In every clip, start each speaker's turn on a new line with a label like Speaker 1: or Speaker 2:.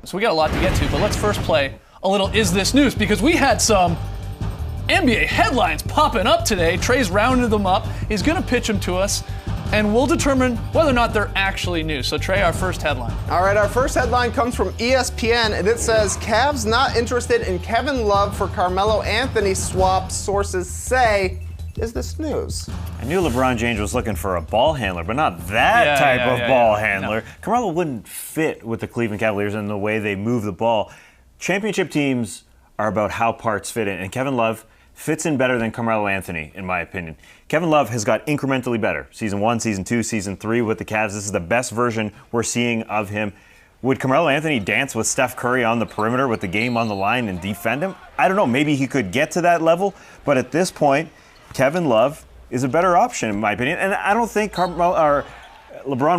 Speaker 1: So we got a lot to get to, but let's first play a little Is This News, because we had some NBA headlines popping up today. Trey's rounded them up. He's going to pitch them to us, and we'll determine whether or not they're actually news. So Trey, our first headline.
Speaker 2: All right, our first headline comes from ESPN, and it says, Cavs not interested in Kevin Love for Carmelo Anthony swap, sources say. Is this news?
Speaker 3: I knew LeBron James was looking for a ball handler, but not that type of ball handler. No. Carmelo wouldn't fit with the Cleveland Cavaliers in the way they move the ball. Championship teams are about how parts fit in, and Kevin Love fits in better than Carmelo Anthony, in my opinion. Kevin Love has got incrementally better. Season 1, Season 2, Season 3 with the Cavs. This is the best version we're seeing of him. Would Carmelo Anthony dance with Steph Curry on the perimeter with the game on the line and defend him? I don't know. Maybe he could get to that level, but at this point, Kevin Love is a better option, in my opinion. And I don't think LeBron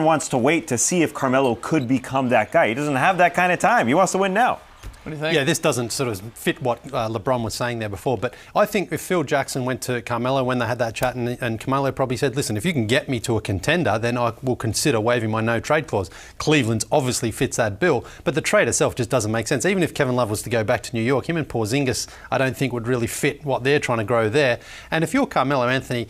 Speaker 3: wants to wait to see if Carmelo could become that guy. He doesn't have that kind of time. He wants to win now.
Speaker 1: What do you think?
Speaker 4: Yeah, this doesn't sort of fit what LeBron was saying there before. But I think if Phil Jackson went to Carmelo when they had that chat and Carmelo probably said, listen, if you can get me to a contender, then I will consider waiving my no-trade clause. Cleveland's obviously fits that bill, but the trade itself just doesn't make sense. Even if Kevin Love was to go back to New York, him and Porzingis, I don't think would really fit what they're trying to grow there. And if you're Carmelo Anthony,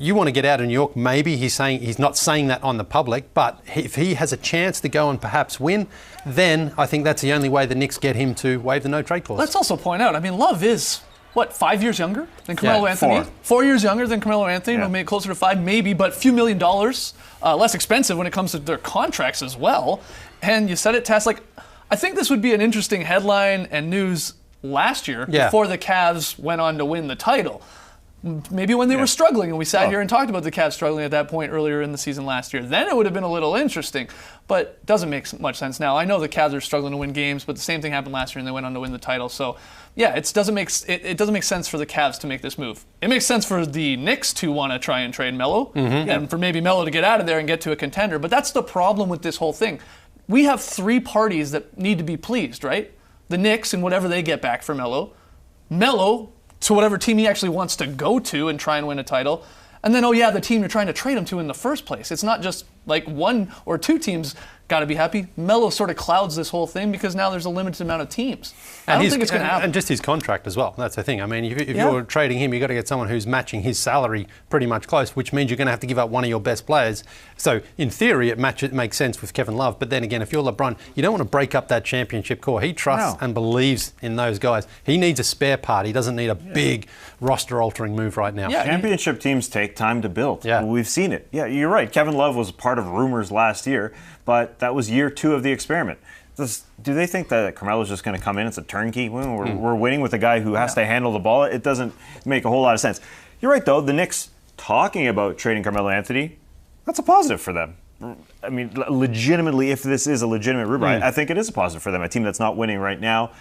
Speaker 4: you want to get out of New York, maybe he's not saying that on the public, but if he has a chance to go and perhaps win, then I think that's the only way the Knicks get him to waive the no-trade clause.
Speaker 1: Let's also point out, I mean, Love is, 5 years younger than Carmelo Anthony?
Speaker 3: 4.
Speaker 1: 4 years younger than Carmelo Anthony, maybe closer to 5, maybe, but a few $1 million less expensive when it comes to their contracts as well. And you said it, Tass, I think this would be an interesting headline and news last year before the Cavs went on to win the title. Maybe when they were struggling, and we sat here and talked about the Cavs struggling at that point earlier in the season last year. Then it would have been a little interesting, but it doesn't make much sense now. I know the Cavs are struggling to win games, but the same thing happened last year, and they went on to win the title. So, yeah, it doesn't make sense for the Cavs to make this move. It makes sense for the Knicks to want to try and trade Melo, and for maybe Melo to get out of there and get to a contender. But that's the problem with this whole thing. We have 3 parties that need to be pleased, right? The Knicks and whatever they get back for Melo. Melo to whatever team he actually wants to go to and try and win a title. And then, the team you're trying to trade him to in the first place. It's not just like 1 or 2 teams got to be happy. Melo sort of clouds this whole thing because now there's a limited amount of teams. I don't think it's going to happen.
Speaker 4: And just his contract as well. That's the thing. I mean, if you're trading him, you've got to get someone who's matching his salary pretty much close, which means you're going to have to give up one of your best players. So, in theory, it makes sense with Kevin Love. But then again, if you're LeBron, you don't want to break up that championship core. He trusts and believes in those guys. He needs a spare part. He doesn't need a big roster-altering move right now.
Speaker 3: Yeah, championship teams take time to build.
Speaker 4: Yeah.
Speaker 3: We've seen it. Yeah, you're right. Kevin Love was part of rumors last year, but that was year 2 of the experiment. Do they think that Carmelo's just going to come in? It's a turnkey. We're winning with a guy who has to handle the ball. It doesn't make a whole lot of sense. You're right, though. The Knicks talking about trading Carmelo Anthony, that's a positive for them. I mean, legitimately, if this is a legitimate rumor, I think it is a positive for them. A team that's not winning right now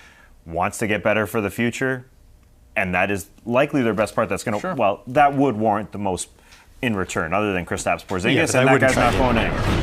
Speaker 3: wants to get better for the future, and that is likely their best part. That's going to, that would warrant the most in return, other than Kristaps Porzingis, and that guy's not going anywhere.